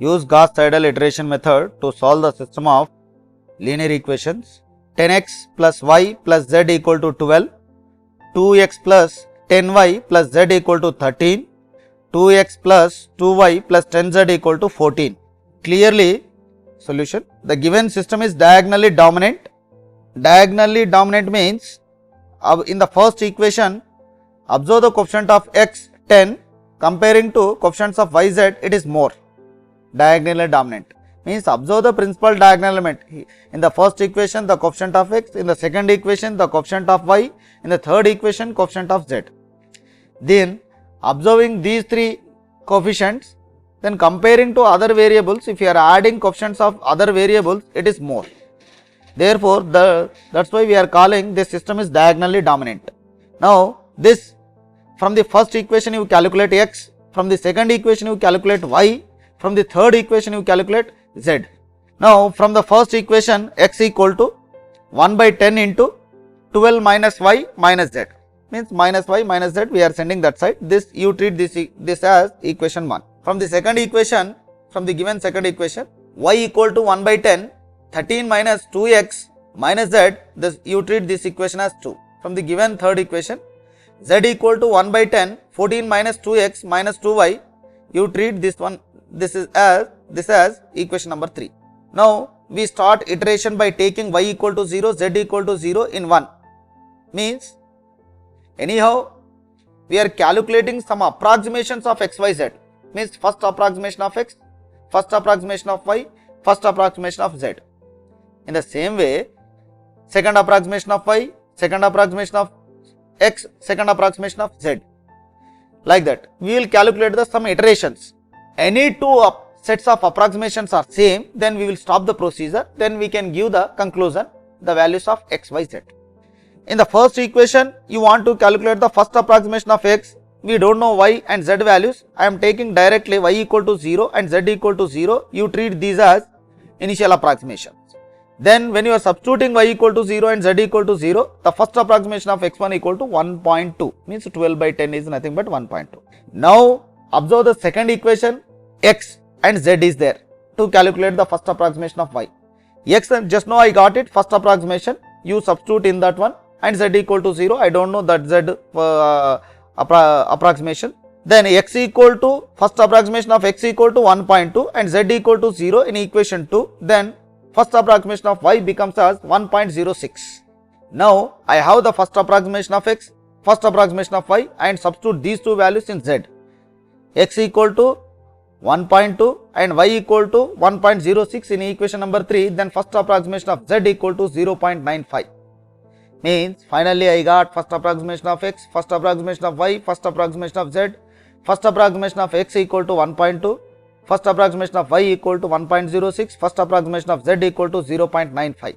Use Gauss-Seidel iteration method to solve the system of linear equations. 10x plus y plus z equal to 12, 2x plus 10y plus z equal to 13, 2x plus 2y plus 10z equal to 14. Clearly, solution. The given system is diagonally dominant. Diagonally dominant means in the first equation, observe the coefficient of x 10 comparing to coefficients of y z, it is more. Diagonally dominant means observe the principal diagonal element. In the first equation, the coefficient of x, in the second equation, the coefficient of y, in the third equation, coefficient of z. Then observing these three coefficients, then comparing to other variables, if you are adding coefficients of other variables, it is more. Therefore, that's why we are calling this system is diagonally dominant. Now, this from the first equation you calculate x, from the second equation you calculate y, from the third equation you calculate z. Now, from the first equation x equal to 1 by 10 into 12 minus y minus z, means minus y minus z, we are sending that side. This you treat this as equation 1. From the second equation, from the given second equation, y equal to 1 by 10, 13 minus 2x minus z, this you treat this equation as 2. From the given third equation, z equal to 1 by 10, 14 minus 2x minus 2y, you treat this one, this as equation number 3. Now, we start iteration by taking y equal to 0, z equal to 0 in 1. Means, anyhow, we are calculating some approximations of x, y, z. Means, first approximation of x, first approximation of y, first approximation of z. In the same way, second approximation of y, second approximation of x, second approximation of z. Like that, we will calculate the some iterations. Any two sets of approximations are same, then we will stop the procedure, then we can give the conclusion, the values of x, y, z. In the first equation, you want to calculate the first approximation of x, we don't know y and z values, I am taking directly y equal to 0 and z equal to 0, you treat these as initial approximations. Then when you are substituting y equal to 0 and z equal to 0, the first approximation of x1 equal to 1.2, means 12 by 10 is nothing but 1.2. Now, observe the second equation, x and z is there to calculate the first approximation of y. X, just now I got it, first approximation, you substitute in that one, and z equal to 0, I don't know that z approximation. Then x equal to, first approximation of x equal to 1.2 and z equal to 0 in equation 2, then first approximation of y becomes as 1.06. Now, I have the first approximation of x, first approximation of y, and substitute these two values in z. X equal to 1.2 and y equal to 1.06 in equation number 3, then first approximation of z equal to 0.95. Means, finally I got first approximation of x, first approximation of y, first approximation of z, first approximation of x equal to 1.2, first approximation of y equal to 1.06, first approximation of z equal to 0.95.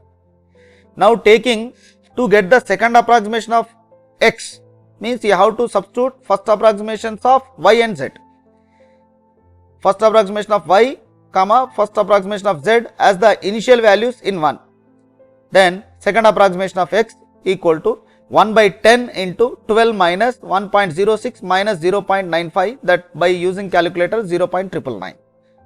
Now, taking to get the second approximation of x, means you have to substitute first approximations of y and z. First approximation of y, comma, first approximation of z as the initial values in 1. Then, second approximation of x equal to 1 by 10 into 12 minus 1.06 minus 0.95, that by using calculator 0.999.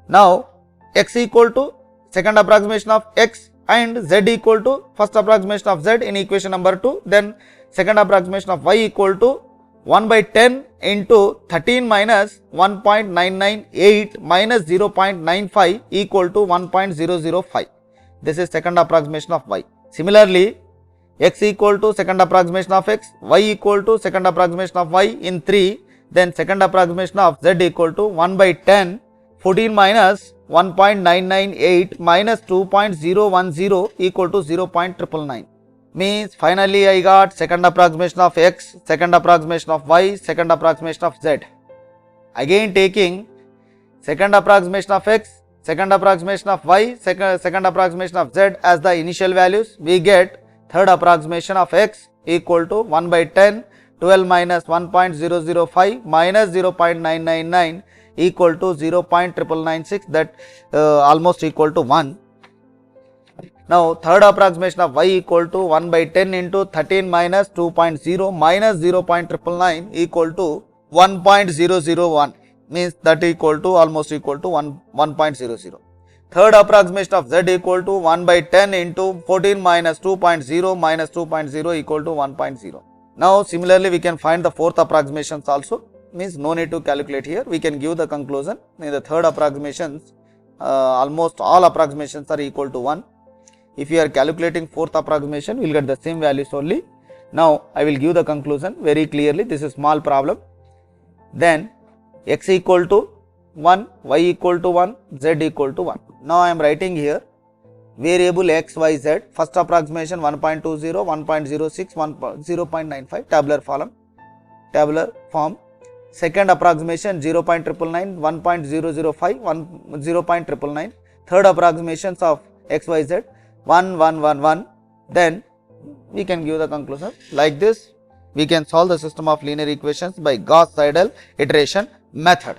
Now, x equal to second approximation of x and z equal to first approximation of z in equation number 2, then second approximation of y equal to 1 by 10 into 13 minus 1.998 minus 0.95 equal to 1.005. This is second approximation of y. Similarly, x equal to second approximation of x, y equal to second approximation of y in 3, then second approximation of z equal to 1 by 10, 14 minus 1.998 minus 2.010 equal to 0.999. Means, finally I got second approximation of x, second approximation of y, second approximation of z. Again taking second approximation of x, second approximation of y, second approximation of z as the initial values, we get third approximation of x equal to 1 by 10, 12 minus 1.005 minus 0.999 equal to 0.996, that almost equal to 1. Now, third approximation of y equal to 1 by 10 into 13 minus 2.0 minus 0.999 equal to 1.001. means that equal to almost equal to 1.00. Third approximation of z equal to 1 by 10 into 14 minus 2.0 minus 2.0 equal to 1.0. Now similarly we can find the fourth approximations also, means no need to calculate here, we can give the conclusion. In the third approximations almost all approximations are equal to 1. If you are calculating fourth approximation, we will get the same values only. Now I will give the conclusion very clearly. This is small problem. Then x equal to 1, y equal to 1, z equal to 1. Now I am writing here variable x, y, z. First approximation 1.20, 1.06, 0.95 tabular form. Second approximation 0.999, 1.005, 0.999. Third approximations of x, y, z 1, 1, 1, 1. Then we can give the conclusion. Like this we can solve the system of linear equations by Gauss Seidel iteration method.